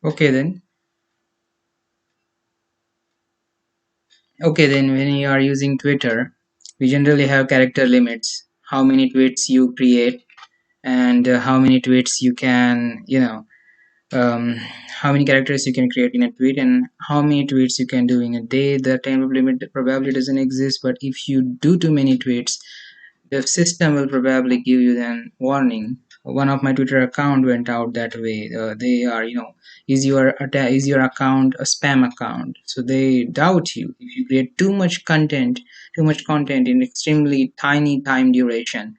Okay then. Okay then, when you are using Twitter, we generally have character limits. How many tweets you create and how many tweets you can, um, how many characters you can create in a tweet and how many tweets you can do in a day. The time limit probably doesn't exist, but if you do too many tweets, the system will probably give you an warning. One of my Twitter account went out that way. They are, is your account a spam account? So they doubt you if you create too much content in extremely tiny time duration.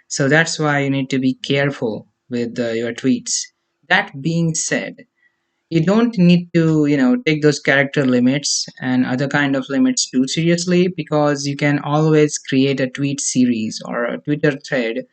So that's why you need to be careful with your tweets. That being said, you don't need to take those character limits and other kind of limits too seriously, because you can always create a tweet series or a Twitter thread.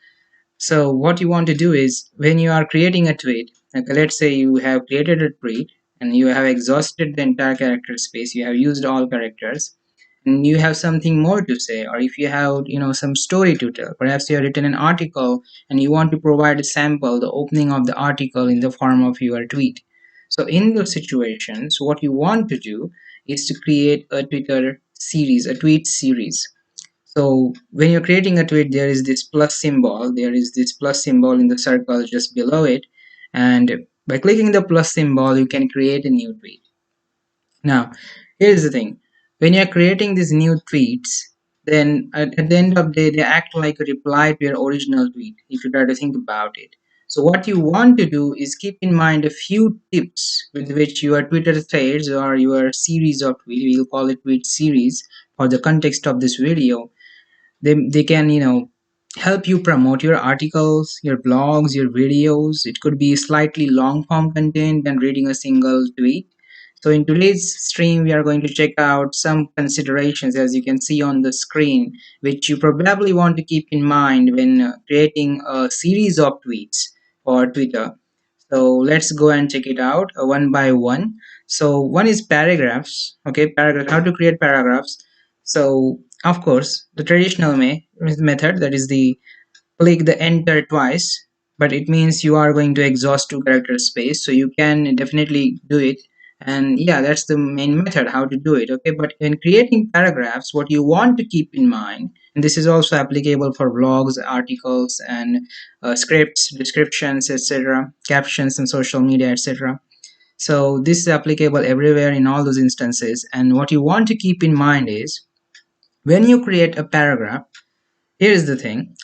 So what you want to do is, when you are creating a tweet, okay, let's say you have created a tweet and you have exhausted the entire character space, you have used all characters, and you have something more to say, or if you have some story to tell, perhaps you have written an article and you want to provide a sample, the opening of the article in the form of your tweet. So in those situations, what you want to do is to create a Twitter series, a tweet series. So when you're creating a tweet, there is this plus symbol, in the circle just below it, and by clicking the plus symbol you can create a new tweet. Now, here's the thing. When you're creating these new tweets, then at the end of the day, they act like a reply to your original tweet, if you try to think about it. So what you want to do is keep in mind a few tips with which your Twitter threads or your series of tweets, we'll call it tweet series for the context of this video, they can help you promote your articles, your blogs, your videos. It could be slightly long form content than reading a single tweet. So in today's stream we are going to check out some considerations, as you can see on the screen, which you probably want to keep in mind when creating a series of tweets for Twitter. So let's go and check it out one by one. So one is paragraphs. Okay, paragraph, how to create paragraphs. So of course the traditional method, that is the click the enter twice, but it means you are going to exhaust two character space, so you can definitely do it. And yeah, that's the main method how to do it. Okay, but in creating paragraphs, what you want to keep in mind, and this is also applicable for blogs, articles, and scripts, descriptions, etc., captions and social media, etc. So this is applicable everywhere in all those instances. And what you want to keep in mind is, when you create a paragraph, here's the thing: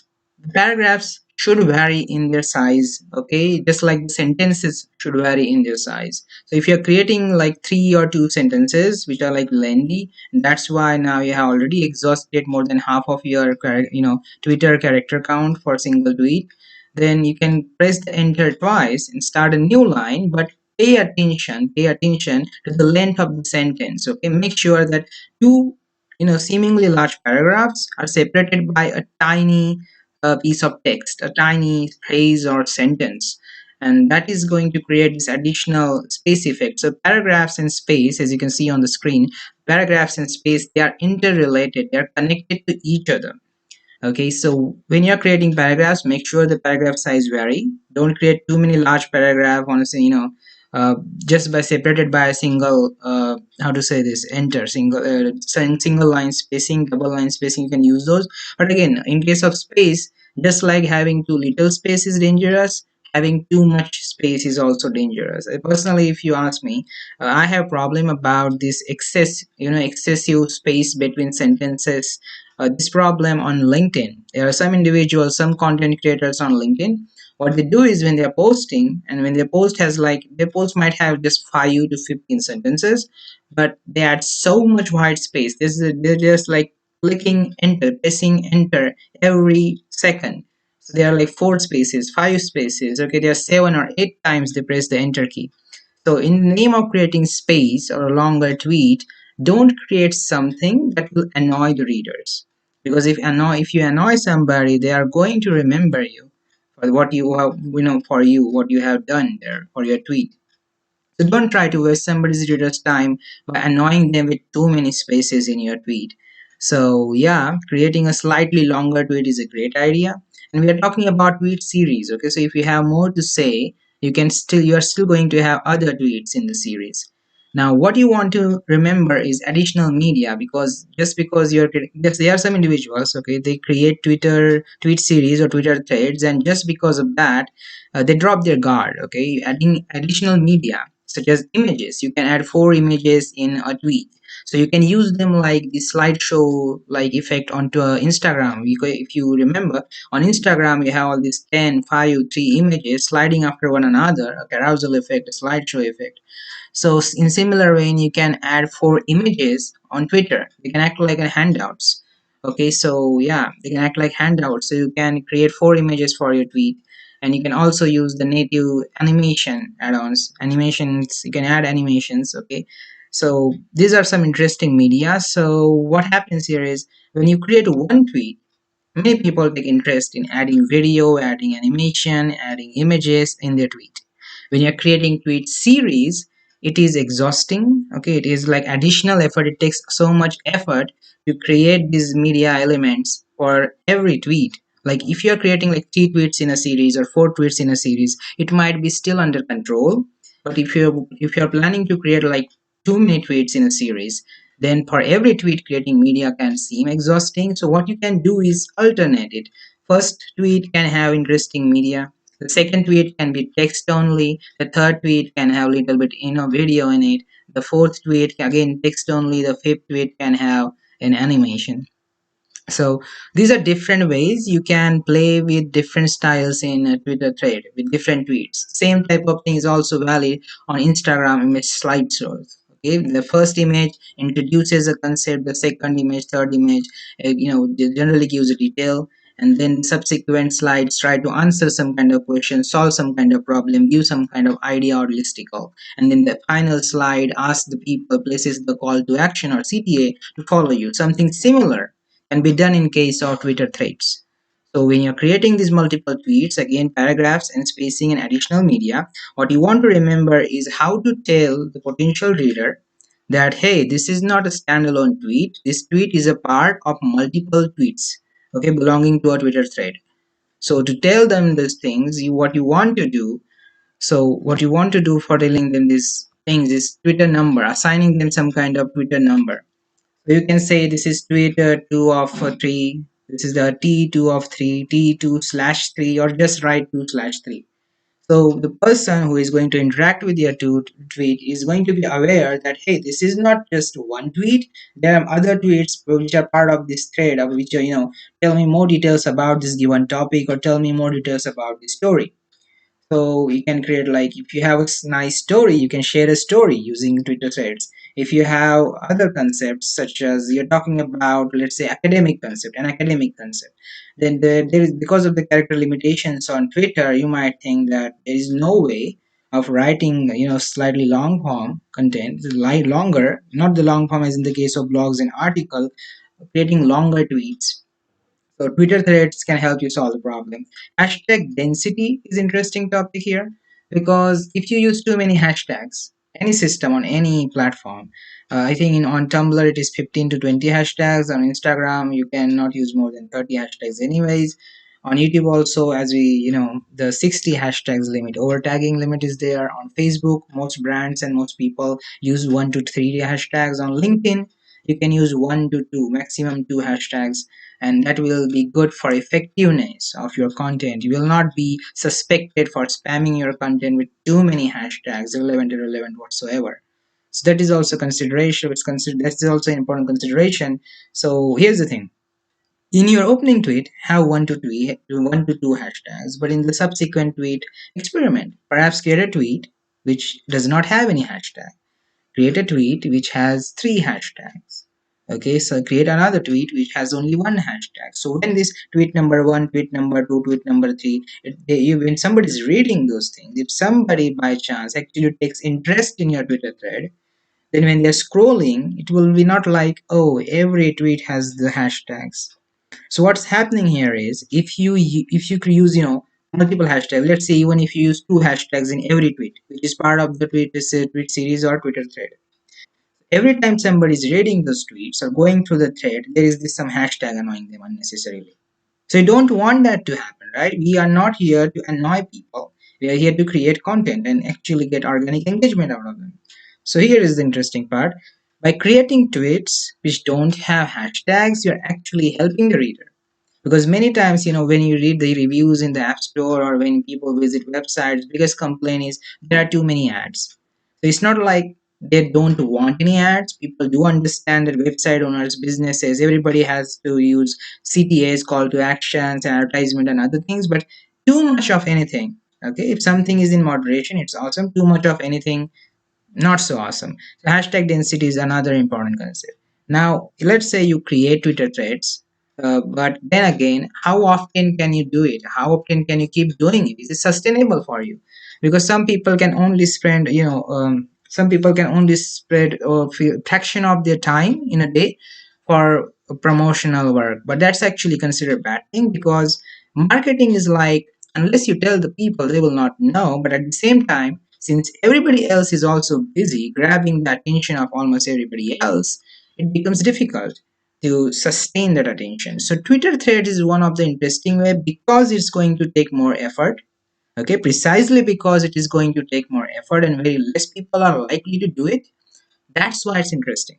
paragraphs should vary in their size, okay, just like the sentences should vary in their size. So if you're creating like three or two sentences which are like lengthy, that's why now you have already exhausted more than half of your Twitter character count for a single tweet, then you can press the enter twice and start a new line. But pay attention to the length of the sentence. Okay, make sure that two seemingly large paragraphs are separated by a tiny piece of text, a tiny phrase or sentence, and that is going to create this additional space effect. So paragraphs and space, as you can see on the screen, paragraphs and space, they are interrelated, they are connected to each other. Okay, so when you're creating paragraphs, make sure the paragraph size vary. Don't create too many large paragraph on a uh, just by separated by a single how to say this, enter single single line spacing, double line spacing, you can use those. But again, in case of space, just like having too little space is dangerous, having too much space is also dangerous. Personally, if you ask me, I have problem about this excessive space between sentences. This problem on LinkedIn. There are some individuals, some content creators on LinkedIn. What they do is, when they're posting, and when their post has like, their post might have just 5 to 15 sentences, but they add so much white space. They're just like clicking enter, pressing enter every second. So there are like 4 spaces, 5 spaces. Okay, there are 7 or 8 times they press the enter key. So in the name of creating space or a longer tweet, don't create something that will annoy the readers. Because if you annoy somebody, they are going to remember you for what you have, what you have done there for your tweet. So don't try to waste somebody's reader's time by annoying them with too many spaces in your tweet. So yeah, creating a slightly longer tweet is a great idea. And we are talking about tweet series. Okay, so if you have more to say, you are still going to have other tweets in the series. Now what you want to remember is additional media, because just because you're yes, there are some individuals, okay, they create Twitter tweet series or Twitter threads, and just because of that, they drop their guard. Okay, adding additional media such as images, you can add 4 images in a tweet, so you can use them like the slideshow like effect onto Instagram. If you remember, on Instagram you have all these 10, 5, 3 images sliding after one another, a carousel effect, a slideshow effect. So in similar vein, you can add 4 images on Twitter. They can act like a handouts. Okay, so yeah, they can act like handouts. So you can create 4 images for your tweet, and you can also use the native animation add-ons. Animations, you can add animations. Okay, so these are some interesting media. So what happens here is when you create one tweet, many people take interest in adding video, adding animation, adding images in their tweet. When you're creating tweet series, it is exhausting. Okay, it is like additional effort. It takes so much effort to create these media elements for every tweet. Like if you're creating like 3 tweets in a series or 4 tweets in a series, it might be still under control. But if you're planning to create like too many tweets in a series, then for every tweet creating media can seem exhausting. So what you can do is alternate it. First tweet can have interesting media. The second tweet can be text only. The third tweet can have little bit video in it. The fourth tweet again text only. The fifth tweet can have an animation. So these are different ways you can play with different styles in a Twitter thread with different tweets. Same type of thing is also valid on Instagram image slideshows. Okay, the first image introduces a concept, the second image, third image, generally gives a detail, and then subsequent slides try to answer some kind of question, solve some kind of problem, give some kind of idea or listicle, and then the final slide asks the people, places the call to action or CTA to follow you. Something similar can be done in case of Twitter threads. So when you're creating these multiple tweets, again, paragraphs and spacing and additional media, what you want to remember is how to tell the potential reader that, hey, this is not a standalone tweet. This tweet is a part of multiple tweets, okay, belonging to a Twitter thread. So to tell them these things, what you want to do for telling them these things is Twitter number, assigning them some kind of Twitter number. So you can say this is Twitter 2 of 3, this is the T2 of 3, T2/3, or just write 2/3. So the person who is going to interact with your tweet is going to be aware that, hey, this is not just one tweet. There are other tweets which are part of this thread, of which are, tell me more details about this given topic, or tell me more details about this story. So you can create, like, if you have a nice story, you can share a story using Twitter threads. If you have other concepts, such as you're talking about, let's say, an academic concept, then there is, because of the character limitations on Twitter, you might think that there is no way of writing, slightly long form content, longer, not the long form as in the case of blogs and article, creating longer tweets. So Twitter threads can help you solve the problem. Hashtag density is interesting topic here, because if you use too many hashtags, any system on any platform, I think on Tumblr it is 15 to 20 hashtags. On Instagram you cannot use more than 30 hashtags anyways. On YouTube also, as we the 60 hashtags limit, over tagging limit is there. On Facebook, most brands and most people use 1 to 3 hashtags. On LinkedIn, you can use 1 to 2, maximum 2 hashtags, and that will be good for effectiveness of your content. You will not be suspected for spamming your content with too many hashtags, relevant, irrelevant, whatsoever. So that is also consideration. That is also an important consideration. So here's the thing: in your opening tweet, have 1 to 2 hashtags, but in the subsequent tweet, experiment. Perhaps create a tweet which does not have any hashtag. Create a tweet which has 3 hashtags. Okay, so create another tweet which has only 1 hashtag. So when this tweet number 1, tweet number 2, tweet number 3, when somebody is reading those things, if somebody by chance actually takes interest in your Twitter thread, then when they're scrolling, it will be not like, oh, every tweet has the hashtags. So what's happening here is, if you could use multiple hashtags, let's say even if you use 2 hashtags in every tweet, which is part of the tweet series or Twitter thread, every time somebody is reading those tweets or going through the thread, there is this some hashtag annoying them unnecessarily. So you don't want that to happen, right? We are not here to annoy people. We are here to create content and actually get organic engagement out of them. So here is the interesting part. By creating tweets which don't have hashtags, you're actually helping the reader. Because many times, when you read the reviews in the app store or when people visit websites, biggest complaint is there are too many ads. So it's not like they don't want any ads. People do understand that website owners, businesses, everybody has to use CTAs, call to actions, advertisement, and other things, but too much of anything. Okay, if something is in moderation, it's awesome. Too much of anything, not so awesome. So hashtag density is another important concept. Now, let's say you create Twitter threads, but then again, how often can you do it? How often can you keep doing it? Is it sustainable for you? Because some people can only spend, some people can only spread a fraction of their time in a day for promotional work, but that's actually considered a bad thing because marketing is like, unless you tell the people, they will not know. But at the same time, since everybody else is also busy grabbing the attention of almost everybody else, it becomes difficult to sustain that attention. So Twitter thread is one of the interesting way because it's going to take more effort. Okay, precisely because it is going to take more effort and very less people are likely to do it. That's why it's interesting.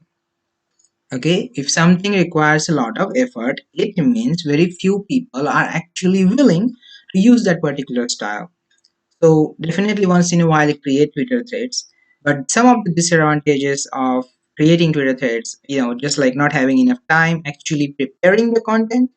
Okay, if something requires a lot of effort, it means very few people are actually willing to use that particular style. So definitely once in a while create Twitter threads. But some of the disadvantages of creating Twitter threads, just like not having enough time actually preparing the content.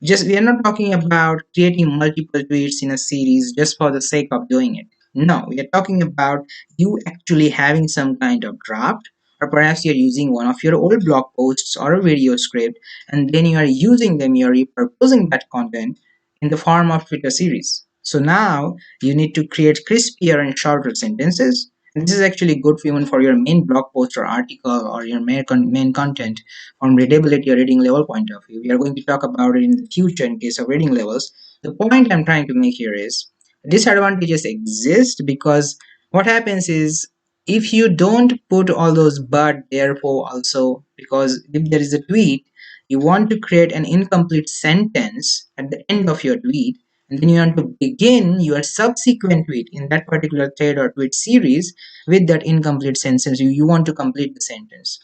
Just we are not talking about creating multiple tweets in a series just for the sake of doing it. No, we are talking about you actually having some kind of draft, or perhaps you're using one of your old blog posts or a video script, and then you are using them, you're repurposing that content in the form of Twitter series. So now you need to create crispier and shorter sentences. And this is actually good for even for your main blog post or article or your main content from readability or reading level point of view. We are going to talk about it in the future in case of reading levels. The point I'm trying to make here is disadvantages exist because what happens is if you don't put all those but therefore also, because if there is a tweet, you want to create an incomplete sentence at the end of your tweet, and then you want to begin your subsequent tweet in that particular thread or tweet series with that incomplete sentence. You want to complete the sentence.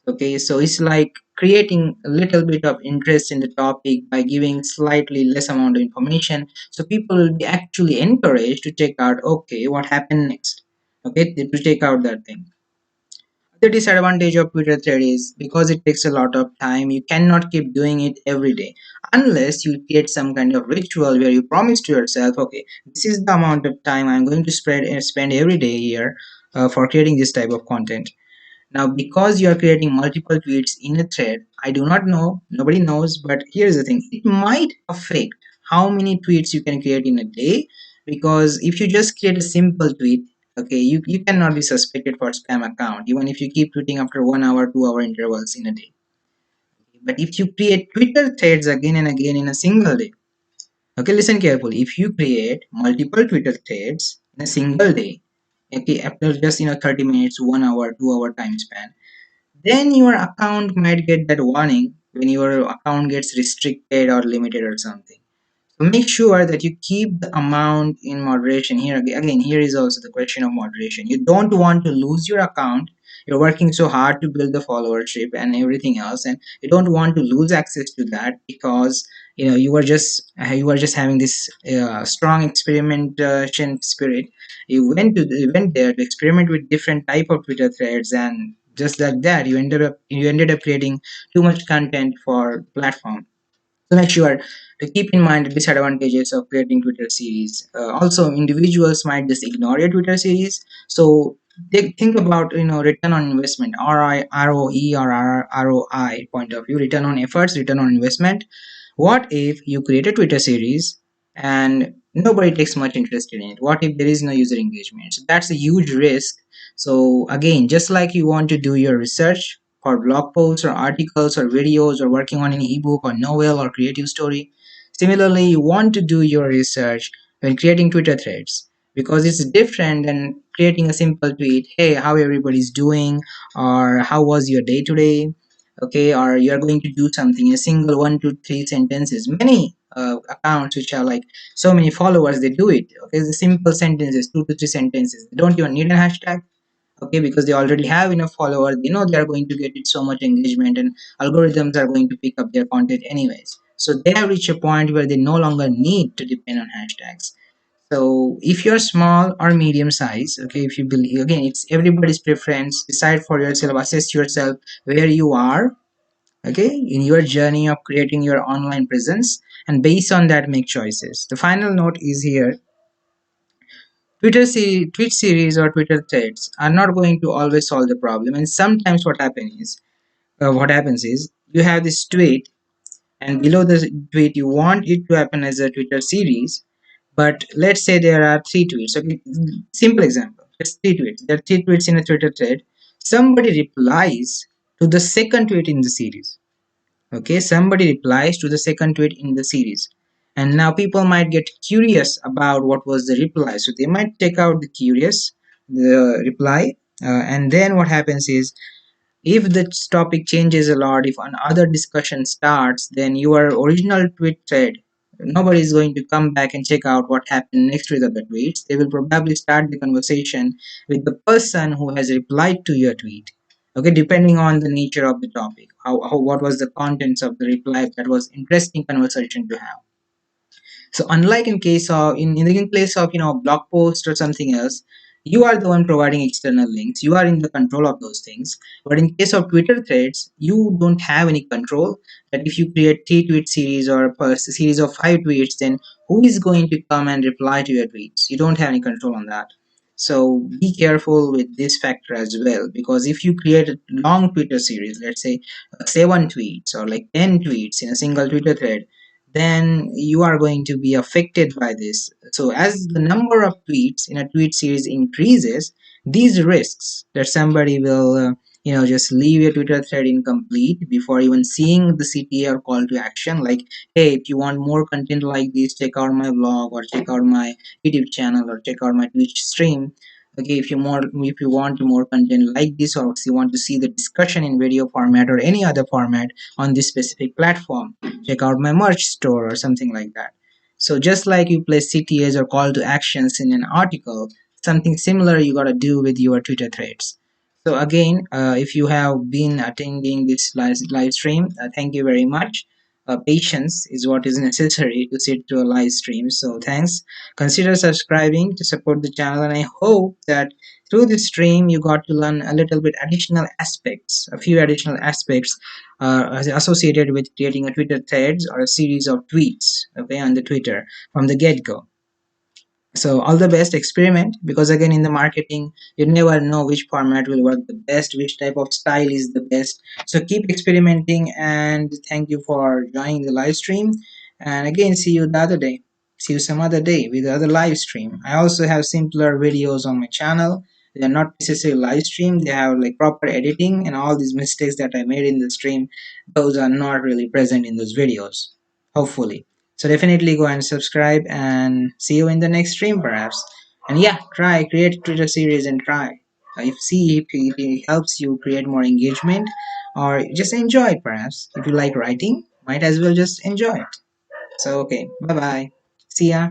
Okay, so it's like creating a little bit of interest in the topic by giving slightly less amount of information, so people will be actually encouraged to check out, okay, what happened next. Okay, to check out that thing. The disadvantage of Twitter thread is because it takes a lot of time, you cannot keep doing it every day unless you create some kind of ritual where you promise to yourself, okay, this is the amount of time I'm going to spend every day here for creating this type of content. Now, because you are creating multiple tweets in a thread, I do not know, nobody knows, but here's the thing, it might affect how many tweets you can create in a day. Because if you just create a simple tweet, okay, you cannot be suspected for spam account, even if you keep tweeting after 1 hour, 2 hour intervals in a day. But if you create Twitter threads again and again in a single day, okay, listen carefully, if you create multiple Twitter threads in a single day, okay, after just 30 minutes, 1 hour, 2 hour time span, then your account might get that warning when your account gets restricted or limited or something. So make sure that you keep the amount in moderation. Here again, here is also the question of moderation. You don't want to lose your account. You're working so hard to build the followership and everything else, and you don't want to lose access to that because you are just having this strong experimentation spirit. You went there to experiment with different type of Twitter threads, and just like that, you ended up creating too much content for platform. So make sure to keep in mind the disadvantages of creating Twitter series. Also, individuals might just ignore your Twitter series. So they think about return on investment, ROE or ROI point of view, return on efforts, return on investment. What if you create a Twitter series and nobody takes much interest in it? What if there is no user engagement? So that's a huge risk. So again, just like you want to do your research for blog posts or articles or videos or working on an ebook or novel or creative story, similarly, you want to do your research when creating Twitter threads because it's different than creating a simple tweet, hey, how everybody's doing, or how was your day today, okay, or you're going to do something in a single 1 to 3 sentences. Many accounts which are like so many followers, they do it. Okay, the simple sentences, 2 to 3 sentences. They don't even need a hashtag. Okay, because they already have enough followers. They know they are going to get it so much engagement, and algorithms are going to pick up their content anyways. So they have reached a point where they no longer need to depend on hashtags. So if you're small or medium size, okay, if you believe, again, it's everybody's preference. Decide for yourself, assess yourself where you are, okay, in your journey of creating your online presence, and based on that, make choices. The final note is here: tweet series or Twitter threads are not going to always solve the problem. And sometimes what happens is you have this tweet, and below the tweet you want it to happen as a Twitter series. But let's say there are three tweets. Okay, simple example. It's three tweets. There are three tweets in a Twitter thread. Somebody replies to the second tweet in the series. Okay, somebody replies to the second tweet in the series, and now people might get curious about what was the reply, so they might take out the reply, and then what happens is, if the topic changes a lot, if another discussion starts, then your original tweet thread, nobody is going to come back and check out what happened next with other tweets. They will probably start the conversation with the person who has replied to your tweet. Okay, depending on the nature of the topic, how what was the contents of the reply that was interesting conversation to have. So unlike in case of in place of blog post or something else, you are the one providing external links. You are in the control of those things. But in case of Twitter threads, you don't have any control. That if you create three tweet series or a series of five tweets, then who is going to come and reply to your tweets? You don't have any control on that. So be careful with this factor as well, because if you create a long Twitter series, let's say 7 tweets or like 10 tweets in a single Twitter thread, then you are going to be affected by this. So as the number of tweets in a tweet series increases, these risks that somebody will just leave your Twitter thread incomplete before even seeing the CTA or call to action, like, hey, if you want more content like this, check out my blog or check out my YouTube channel or check out my Twitch stream. Okay, if you want more content like this, or if you want to see the discussion in video format or any other format on this specific platform, check out my merch store or something like that. So just like you place CTAs or call to actions in an article, something similar you got to do with your Twitter threads. So again, if you have been attending this live stream, thank you very much. Patience is what is necessary to sit to a live stream. So thanks. Consider subscribing to support the channel, and I hope that through this stream you got to learn a little bit additional aspects, a few additional aspects associated with creating a Twitter threads or a series of tweets, okay, on the Twitter from the get-go. So all the best, experiment, because again, in the marketing, you never know which format will work the best, which type of style is the best. So keep experimenting, and thank you for joining the live stream. And again, see you the other day. See you some other day with the other live stream. I also have simpler videos on my channel. They are not necessarily live stream. They have like proper editing, and all these mistakes that I made in the stream, those are not really present in those videos, hopefully. So definitely go and subscribe, and see you in the next stream perhaps. And yeah, try create a Twitter series and try. If see if it helps you create more engagement, or just enjoy it perhaps. If you like writing, might as well just enjoy it. So okay, bye bye. See ya.